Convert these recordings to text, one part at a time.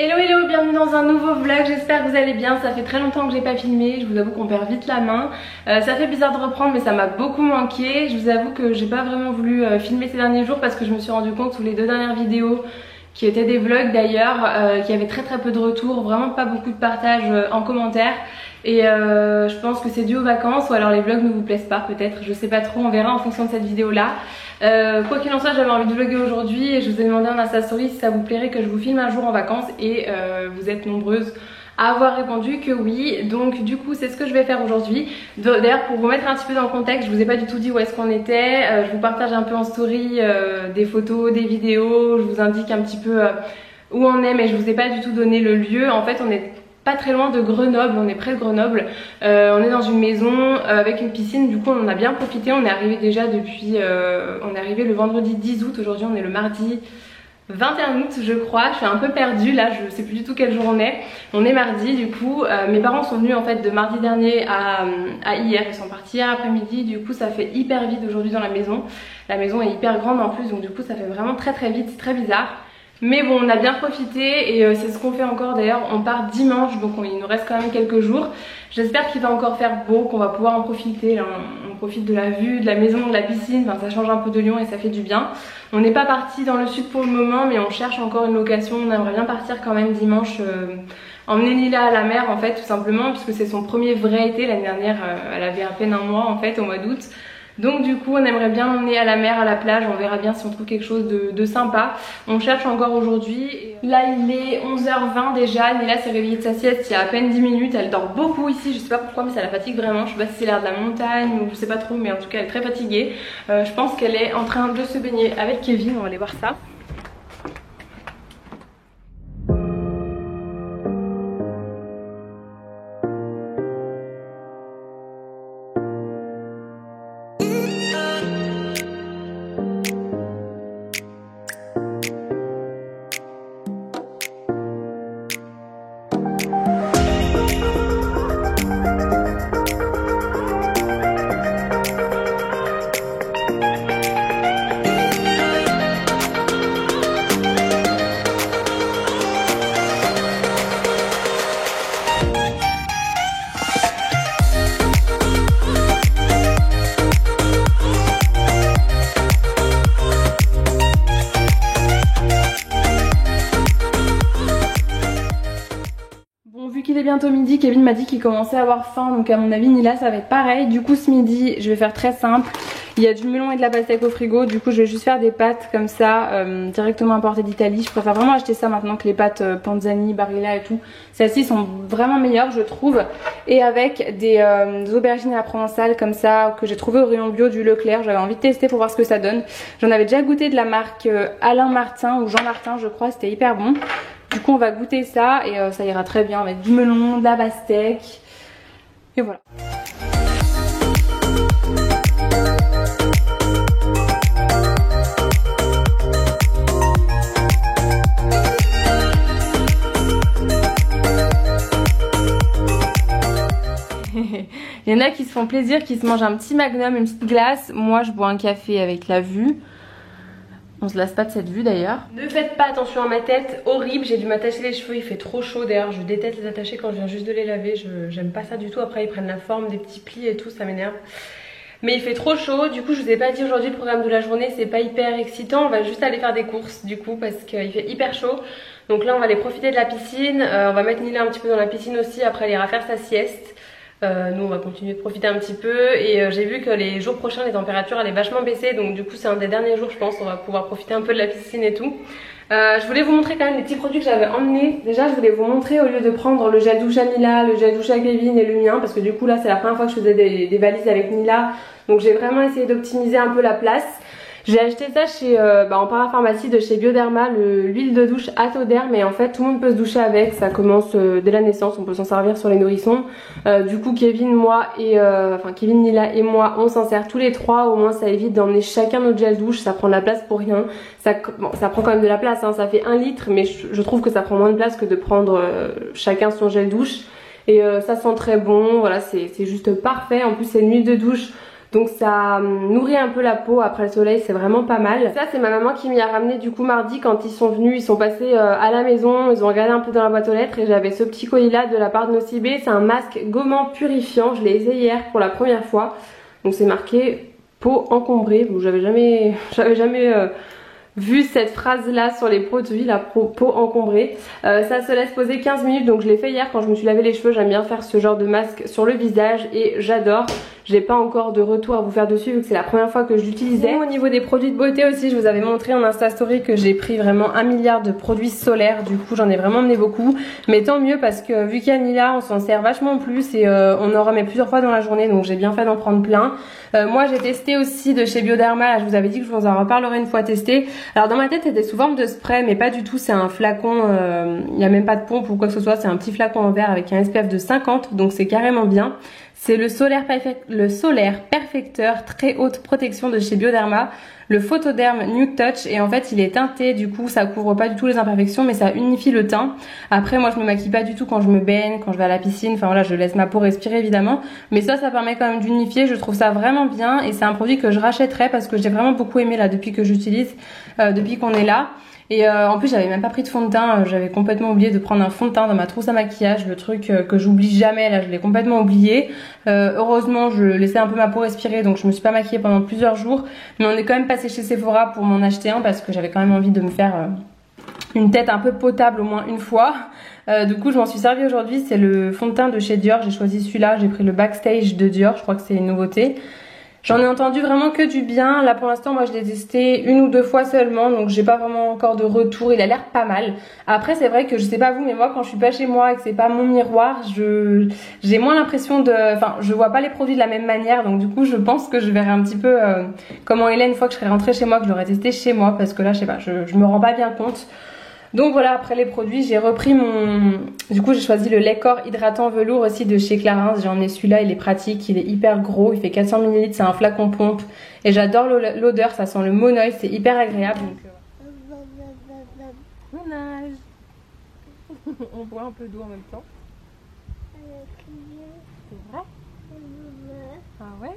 Hello hello, bienvenue dans un nouveau vlog, j'espère que vous allez bien. Ça fait très longtemps que j'ai pas filmé, je vous avoue qu'on perd vite la main. Ça fait bizarre de reprendre mais ça m'a beaucoup manqué. Je vous avoue que j'ai pas vraiment voulu filmer ces derniers jours parce que je me suis rendu compte sous les 2 dernières vidéos, qui étaient des vlogs d'ailleurs, qu'il y avait très peu de retours, vraiment pas beaucoup de partages en commentaire. Et je pense que c'est dû aux vacances ou alors les vlogs ne vous plaisent pas peut-être, je sais pas trop, on verra en fonction de cette vidéo là. Quoi qu'il en soit, j'avais envie de vlogger aujourd'hui et je vous ai demandé en Insta Story si ça vous plairait que je vous filme un jour en vacances et vous êtes nombreuses à avoir répondu que oui. Donc du coup c'est ce que je vais faire aujourd'hui. D'ailleurs pour vous mettre un petit peu dans le contexte, je vous ai pas du tout dit où est-ce qu'on était. Je vous partage un peu en story des photos, des vidéos, je vous indique un petit peu où on est mais je vous ai pas du tout donné le lieu. En fait on est pas très loin de Grenoble, on est près de Grenoble, on est dans une maison avec une piscine, du coup on en a bien profité, on est arrivé déjà depuis, on est arrivé le vendredi 10 août, aujourd'hui on est le mardi 21 août je crois, je suis un peu perdue là, je sais plus du tout quel jour on est mardi du coup, mes parents sont venus en fait de mardi dernier à hier, ils sont partis hier après-midi, du coup ça fait hyper vite aujourd'hui dans la maison est hyper grande en plus donc du coup ça fait vraiment très vite, c'est très bizarre. Mais bon, on a bien profité et c'est ce qu'on fait encore d'ailleurs. On part dimanche donc il nous reste quand même quelques jours. J'espère qu'il va encore faire beau, qu'on va pouvoir en profiter. Là, on profite de la vue, de la maison, de la piscine. Enfin, ça change un peu de Lyon et ça fait du bien. On n'est pas parti dans le sud pour le moment, mais on cherche encore une location. On aimerait bien partir quand même dimanche. Emmener Nila à la mer en fait, tout simplement, puisque c'est son premier vrai été. L'année dernière, elle avait à peine un mois en fait, au mois d'août. Donc du coup on aimerait bien l'emmener à la mer, à la plage, on verra bien si on trouve quelque chose de sympa. On cherche encore aujourd'hui. Là il est 11h20 déjà, Nila s'est réveillée de sa sieste il y a à peine 10 minutes, elle dort beaucoup ici, je sais pas pourquoi mais ça la fatigue vraiment, je sais pas si c'est l'air de la montagne ou je sais pas trop mais en tout cas elle est très fatiguée. Je pense qu'elle est en train de se baigner avec Kevin, on va aller voir ça. Bientôt midi, Kevin m'a dit qu'il commençait à avoir faim donc à mon avis Nila ça va être pareil. Du coup ce midi je vais faire très simple, il y a du melon et de la pastèque au frigo, du coup je vais juste faire des pâtes comme ça directement importées d'Italie. Je préfère vraiment acheter ça maintenant que les pâtes Panzani, Barilla et tout. Celles-ci sont vraiment meilleures je trouve, et avec des aubergines à la provençale comme ça que j'ai trouvé au rayon bio du Leclerc. J'avais envie de tester pour voir ce que ça donne. J'en avais déjà goûté de la marque Alain Martin ou Jean Martin je crois, c'était hyper bon. Du coup on va goûter ça et ça ira très bien avec du melon, de la pastèque et voilà. Il y en a qui se font plaisir, qui se mangent un petit magnum, une petite glace. Moi je bois un café avec la vue. On se lasse pas de cette vue d'ailleurs. Ne faites pas attention à ma tête, horrible, j'ai dû m'attacher les cheveux, il fait trop chaud d'ailleurs, je déteste les attacher quand je viens juste de les laver, j'aime pas ça du tout, après ils prennent la forme des petits plis et tout, ça m'énerve. Mais il fait trop chaud, du coup je vous ai pas dit aujourd'hui le programme de la journée, c'est pas hyper excitant, on va juste aller faire des courses du coup parce qu'il fait hyper chaud. Donc là on va aller profiter de la piscine, on va mettre Nila un petit peu dans la piscine aussi, après elle ira faire sa sieste. Nous on va continuer de profiter un petit peu et j'ai vu que les jours prochains les températures allaient vachement baisser donc du coup c'est un des derniers jours je pense, on va pouvoir profiter un peu de la piscine et tout. Je voulais vous montrer quand même les petits produits que j'avais emmenés. Déjà je voulais vous montrer au lieu de prendre le gel douche à Nila, le gel douche à Kevin et le mien parce que du coup là c'est la première fois que je faisais des valises avec Nila, donc j'ai vraiment essayé d'optimiser un peu la place. J'ai acheté ça chez, en parapharmacie de chez Bioderma, l'huile de douche Atoderm, et en fait tout le monde peut se doucher avec, ça commence dès la naissance, on peut s'en servir sur les nourrissons. Du coup Kevin, moi et Kevin, Nila et moi on s'en sert tous les trois, au moins ça évite d'emmener chacun notre gel douche, ça prend de la place pour rien. Ça prend quand même de la place, hein, ça fait 1 litre, mais je trouve que ça prend moins de place que de prendre chacun son gel douche. Et ça sent très bon, voilà, c'est juste parfait. En plus c'est une huile de douche donc ça nourrit un peu la peau après le soleil, c'est vraiment pas mal. Ça c'est ma maman qui m'y a ramené du coup mardi quand ils sont venus, ils sont passés à la maison, ils ont regardé un peu dans la boîte aux lettres et j'avais ce petit colis là de la part de Nocibé. C'est un masque gommant purifiant, je l'ai essayé hier pour la première fois, donc c'est marqué peau encombrée. Bon, j'avais jamais vu cette phrase là sur les produits, la peau encombrée. Ça se laisse poser 15 minutes, donc je l'ai fait hier quand je me suis lavé les cheveux. J'aime bien faire ce genre de masque sur le visage et j'adore. J'ai pas encore de retour à vous faire dessus vu que c'est la première fois que je l'utilisais. Au niveau des produits de beauté aussi, je vous avais montré en Insta Story que j'ai pris vraiment 1 milliard de produits solaires. Du coup j'en ai vraiment emmené beaucoup, mais tant mieux parce que vu qu'il y a Nila, on s'en sert vachement plus et on en remet plusieurs fois dans la journée, donc j'ai bien fait d'en prendre plein. Moi j'ai testé aussi de chez Bioderma, là, je vous avais dit que je vous en reparlerai une fois testé. Alors dans ma tête c'était sous forme de spray, mais pas du tout, c'est un flacon, il n'y a même pas de pompe ou quoi que ce soit, c'est un petit flacon en verre avec un SPF de 50, donc c'est carrément bien. C'est le solaire perfecteur très haute protection de chez Bioderma, le Photoderm Nude Touch, et en fait il est teinté, du coup ça couvre pas du tout les imperfections mais ça unifie le teint. Après moi je me maquille pas du tout quand je me baigne, quand je vais à la piscine, enfin voilà, je laisse ma peau respirer évidemment, mais ça permet quand même d'unifier, je trouve ça vraiment bien et c'est un produit que je rachèterai parce que j'ai vraiment beaucoup aimé là depuis que j'utilise, depuis qu'on est là. Et en plus j'avais même pas pris de fond de teint, j'avais complètement oublié de prendre un fond de teint dans ma trousse à maquillage, le truc que j'oublie jamais, là je l'ai complètement oublié. Heureusement je laissais un peu ma peau respirer, donc je me suis pas maquillée pendant plusieurs jours, mais on est quand même passé chez Sephora pour m'en acheter un parce que j'avais quand même envie de me faire une tête un peu potable au moins une fois. Du coup je m'en suis servi aujourd'hui, c'est le fond de teint de chez Dior, j'ai choisi celui-là, j'ai pris le Backstage de Dior, je crois que c'est une nouveauté. J'en ai entendu vraiment que du bien. Là pour l'instant moi je l'ai testé 1 ou 2 fois seulement, donc j'ai pas vraiment encore de retour. Il a l'air pas mal. Après c'est vrai que je sais pas vous, mais moi quand je suis pas chez moi et que c'est pas mon miroir, j'ai moins l'impression de... Enfin je vois pas les produits de la même manière, donc du coup je pense que je verrai un petit peu comment il est une fois que je serai rentrée chez moi, que je l'aurai testé chez moi, parce que là je sais pas, je me rends pas bien compte. Donc voilà, après les produits, j'ai repris du coup j'ai choisi le lait corps hydratant velours aussi de chez Clarins. J'ai emmené celui-là, il est pratique, il est hyper gros, il fait 400 ml, c'est un flacon pompe. Et j'adore l'odeur, ça sent le monoeil, c'est hyper agréable. On nage. On boit un peu d'eau en même temps. C'est vrai? Ah ouais?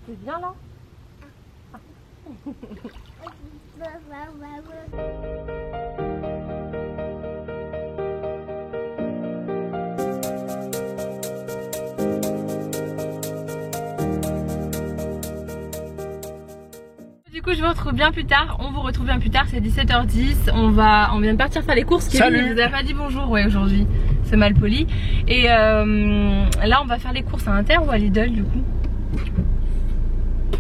C'est bien là? Du coup je vous retrouve bien plus tard, on vous retrouve bien plus tard, c'est 17h10, on vient de partir faire les courses. Kevin, il vous a pas dit bonjour, ouais, aujourd'hui, c'est mal poli. Et là on va faire les courses à Inter ou à Lidl du coup?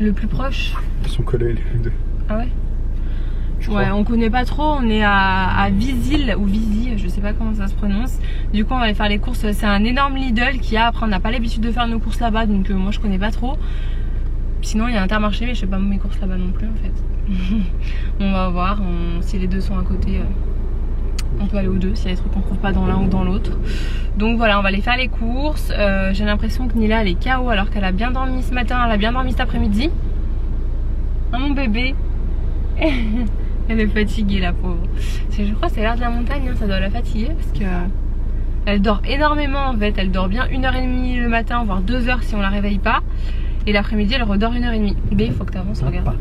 Le plus proche. Ils sont collés les deux. Ah ouais? Ouais, on connaît pas trop, on est à Visil ou Visi, je sais pas comment ça se prononce. Du coup on va aller faire les courses, c'est un énorme Lidl qu'il y a, après on n'a pas l'habitude de faire nos courses là-bas, donc moi je connais pas trop. Sinon il y a Intermarché, mais je fais pas mes courses là-bas non plus en fait. On va voir, si les deux sont à côté, on peut aller aux deux, s'il y a des trucs qu'on trouve pas dans l'un ou dans l'autre. Donc voilà, on va aller faire les courses. J'ai l'impression que Nila elle est KO alors qu'elle a bien dormi ce matin, elle a bien dormi cet après-midi. Hein, mon bébé. Elle est fatiguée la pauvre. Je crois que c'est l'air de la montagne, hein, ça doit la fatiguer parce que elle dort énormément en fait. Elle dort bien 1h30 le matin, voire 2h si on la réveille pas. Et l'après-midi elle redort 1h30. Bébé, il faut que tu avances, regarde.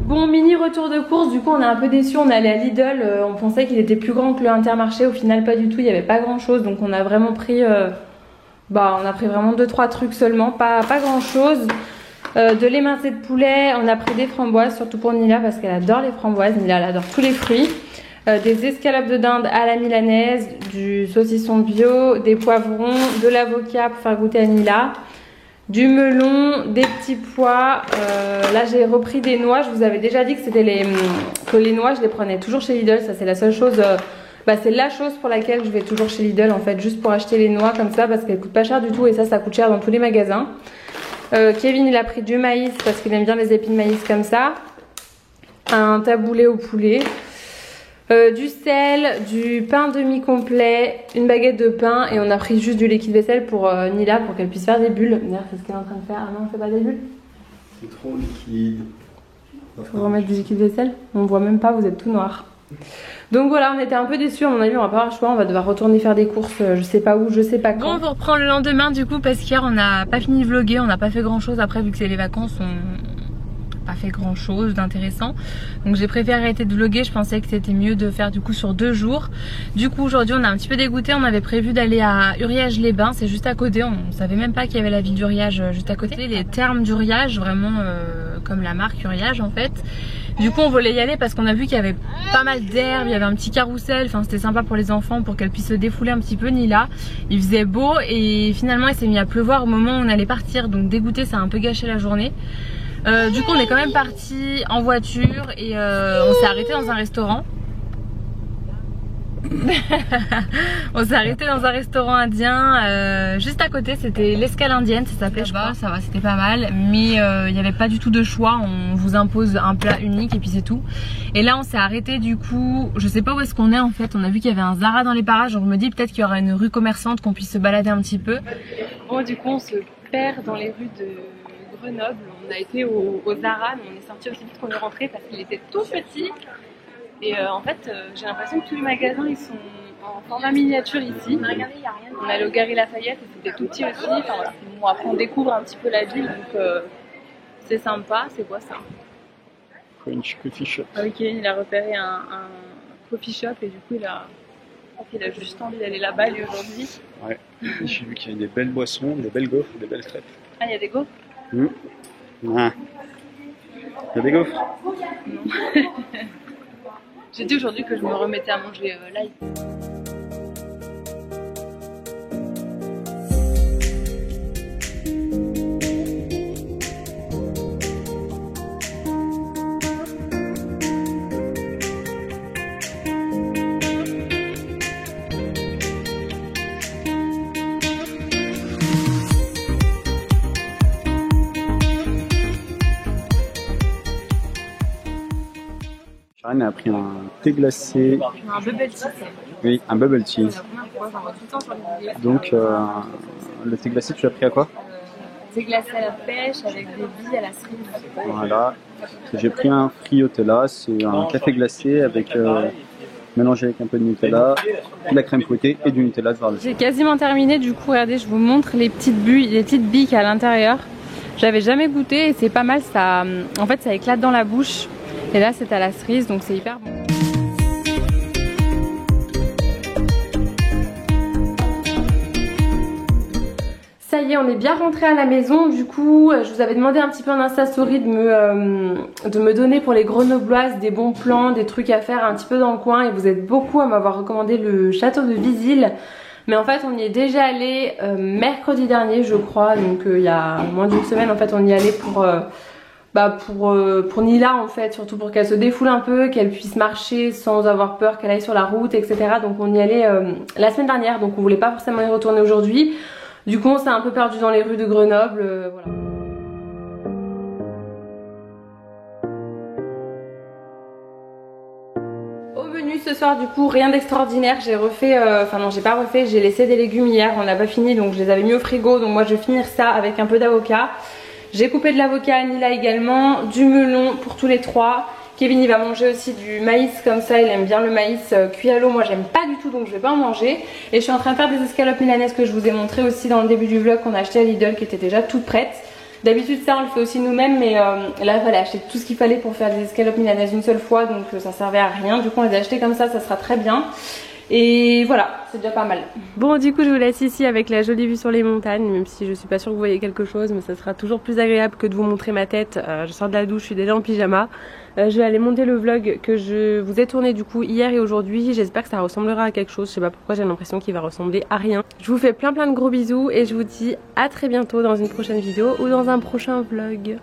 Bon, mini retour de course, du coup on est un peu déçus, on est allé à Lidl, on pensait qu'il était plus grand que le Intermarché, au final pas du tout, il n'y avait pas grand chose, donc on a vraiment pris, on a pris vraiment 2-3 trucs seulement, pas grand chose. De l'émincé de poulet, on a pris des framboises, surtout pour Nila parce qu'elle adore les framboises, Nila elle adore tous les fruits. Des escalopes de dinde à la milanaise, du saucisson bio, des poivrons, de l'avocat pour faire goûter à Nila, du melon, des petits pois. Là j'ai repris des noix, je vous avais déjà dit que c'était que les noix je les prenais toujours chez Lidl, ça c'est la seule chose, c'est la chose pour laquelle je vais toujours chez Lidl en fait, juste pour acheter les noix comme ça parce qu'elles coûtent pas cher du tout et ça coûte cher dans tous les magasins. Kevin il a pris du maïs parce qu'il aime bien les épis de maïs comme ça, un taboulé au poulet, du sel, du pain demi-complet, une baguette de pain et on a pris juste du liquide vaisselle pour Nila pour qu'elle puisse faire des bulles. D'ailleurs c'est ce qu'elle est en train de faire. Ah non, on fait pas des bulles? C'est trop liquide. Faut remettre du liquide vaisselle. On voit même pas, vous êtes tout noir. Donc voilà, on était un peu déçus, à mon avis on va pas avoir le choix, on va devoir retourner faire des courses, je sais pas où, je sais pas quand. Bon, on reprend le lendemain du coup parce qu'hier on n'a pas fini de vlogger, on n'a pas fait grand chose. Après vu que c'est les vacances, on pas fait grand chose d'intéressant, donc j'ai préféré arrêter de vlogger. Je pensais que c'était mieux de faire du coup sur 2 jours. Du coup aujourd'hui on a un petit peu dégoûté, on avait prévu d'aller à Uriage-les-Bains, c'est juste à côté, on savait même pas qu'il y avait la ville d'Uriage juste à côté. Les thermes d'Uriage, vraiment comme la marque Uriage en fait. Du coup on voulait y aller parce qu'on a vu qu'il y avait pas mal d'herbe, il y avait un petit carrousel, enfin c'était sympa pour les enfants pour qu'elles puissent se défouler un petit peu. Nila, il faisait beau et finalement il s'est mis à pleuvoir au moment où on allait partir, donc dégoûté, ça a un peu gâché la journée. Du coup on est quand même parti en voiture et on s'est arrêté dans un restaurant. On s'est arrêté dans un restaurant indien juste à côté, c'était l'Escale Indienne, ça s'appelait je crois. Ça va, c'était pas mal, mais il n'y avait pas du tout de choix, on vous impose un plat unique et puis c'est tout. Et là on s'est arrêté du coup, je sais pas où est-ce qu'on est en fait, on a vu qu'il y avait un Zara dans les parages, donc je me dis peut-être qu'il y aura une rue commerçante qu'on puisse se balader un petit peu. Bon du coup on se perd dans les rues de Grenoble, on a été au Zara, mais on est sorti aussi vite qu'on est rentré parce qu'il était tout petit. Et en fait, j'ai l'impression que tous les magasins ils sont en format miniature ici. On est allé au Galeries Lafayette et c'était tout petit aussi. Enfin, bon, après, on découvre un petit peu la ville, donc c'est sympa. C'est quoi ça? French Coffee Shop. Ok, il a repéré un coffee shop et du coup, il a juste envie d'aller là-bas lui aujourd'hui. Ouais, j'ai vu qu'il y avait des belles boissons, des belles gaufres, des belles crêpes. Ah, il y a des gaufres? Ah. Il y a des gaufres? Non. J'ai dit aujourd'hui que je me remettais à manger light. Karen a pris un thé glacé. Un bubble tea. Oui, un bubble tea. C'est la première fois, j'en vois tout le temps sur les vidéos. Donc, le thé glacé, tu l'as pris à quoi? Thé glacé à la pêche avec des billes à la cerise. Voilà. J'ai pris un friotella, c'est un café glacé avec mélangé avec un peu de Nutella, de la crème fouettée et du Nutella de par-dessus. J'ai quasiment terminé, du coup regardez, je vous montre les petites billes qu'il y a à l'intérieur. J'avais jamais goûté et c'est pas mal, ça, en fait ça éclate dans la bouche. Et là c'est à la cerise, donc c'est hyper bon. Ça y est, on est bien rentré à la maison. Du coup, je vous avais demandé un petit peu en Insta Story de me donner pour les Grenobloises des bons plans, des trucs à faire un petit peu dans le coin. Et vous êtes beaucoup à m'avoir recommandé le château de Vizille. Mais en fait, on y est déjà allé mercredi dernier, je crois. Donc il y a moins d'une semaine, en fait, on y allait pour Nila en fait, surtout pour qu'elle se défoule un peu, qu'elle puisse marcher sans avoir peur qu'elle aille sur la route, etc. Donc on y allait la semaine dernière, donc on voulait pas forcément y retourner aujourd'hui. Du coup on s'est un peu perdu dans les rues de Grenoble, voilà. Au menu ce soir du coup rien d'extraordinaire, j'ai refait, enfin non j'ai pas refait, j'ai laissé des légumes hier, on n'a pas fini donc je les avais mis au frigo, donc moi je vais finir ça avec un peu d'avocat. J'ai coupé de l'avocat à Nila également, du melon pour tous les trois. Kevin il va manger aussi du maïs comme ça, il aime bien le maïs cuit à l'eau, moi j'aime pas du tout donc je vais pas en manger. Et je suis en train de faire des escalopes milanaises que je vous ai montré aussi dans le début du vlog qu'on a acheté à Lidl qui étaient déjà toutes prêtes. D'habitude ça on le fait aussi nous-mêmes mais là il fallait acheter tout ce qu'il fallait pour faire des escalopes milanaises une seule fois donc ça servait à rien. Du coup on les a achetés comme ça sera très bien. Et voilà, c'est déjà pas mal. Bon du coup je vous laisse ici avec la jolie vue sur les montagnes, même si je suis pas sûre que vous voyez quelque chose, mais ça sera toujours plus agréable que de vous montrer ma tête. Je sors de la douche, je suis déjà en pyjama. Je vais aller monter le vlog que je vous ai tourné du coup hier et aujourd'hui. J'espère que ça ressemblera à quelque chose, je sais pas pourquoi j'ai l'impression qu'il va ressembler à rien. Je vous fais plein de gros bisous et je vous dis à très bientôt dans une prochaine vidéo ou dans un prochain vlog.